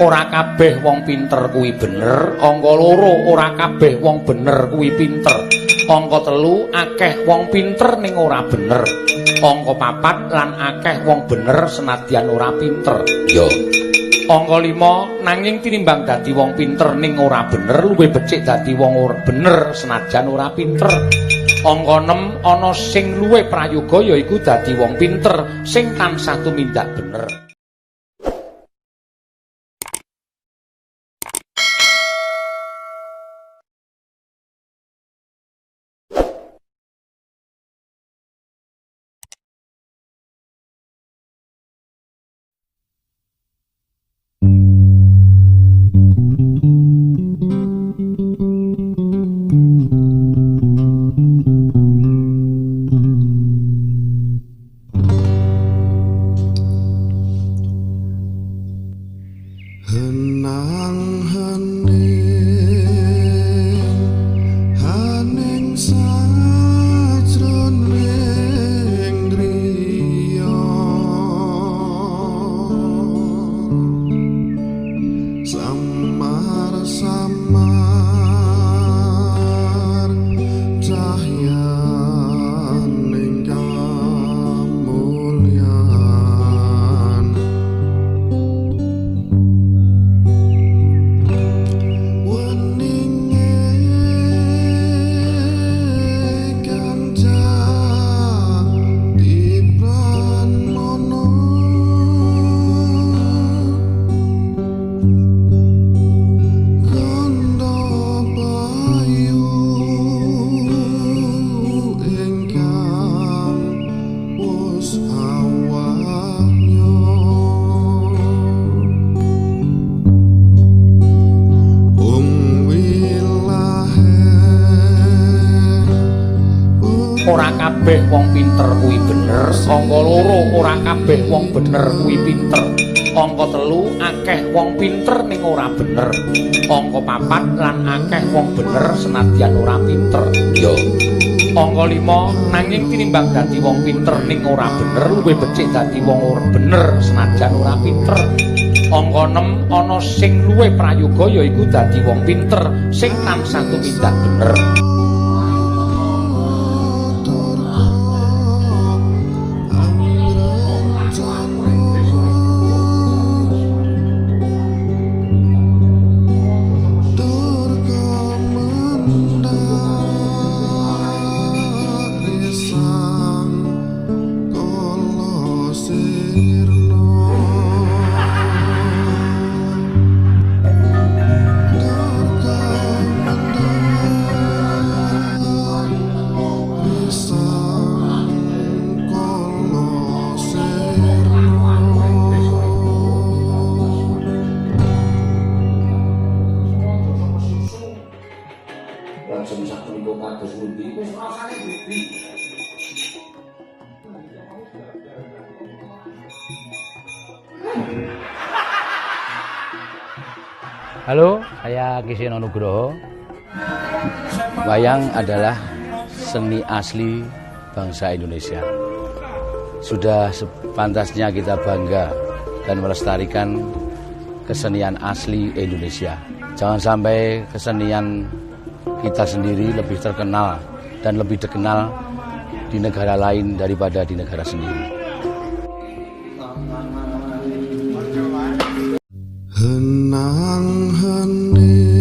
Ora kabeh wong pinter kuwi bener. Angka 2 ora kabeh wong bener kuwi pinter. Angka 3 akeh wong pinter ning ora bener. Angka 4 lan akeh wong bener senadyan ora pinter. Yo. Angka 5 nanging tinimbang dadi wong pinter ning ora bener luwih becik dadi wong ora bener senajan ora pinter. Angka 6 ana sing luwih prayoga yaiku dadi wong pinter sing tansah tumindak bener. Ora kabeh wong pinter kuwi bener. Angka 2 ora kabeh wong bener kuwi pinter. Angka 3 akeh wong pinter ning ora bener. Angka 4 lan akeh wong bener senadyan ora pinter. Yo. Angka 5 nanging tinimbang dadi wong pinter ning ora bener luwih becik dadi wong ora bener senajan ora pinter. Angka 6 ana sing luwih prayoga yaiku dadi wong pinter sing tansah tumindak bener. Halo, saya Kiseno Nugroho. Wayang adalah seni asli bangsa Indonesia. Sudah sepantasnya kita bangga dan melestarikan kesenian asli Indonesia. Jangan sampai kesenian kita sendiri lebih terkenal dan lebih dikenal di negara lain daripada di negara sendiri. Henang hening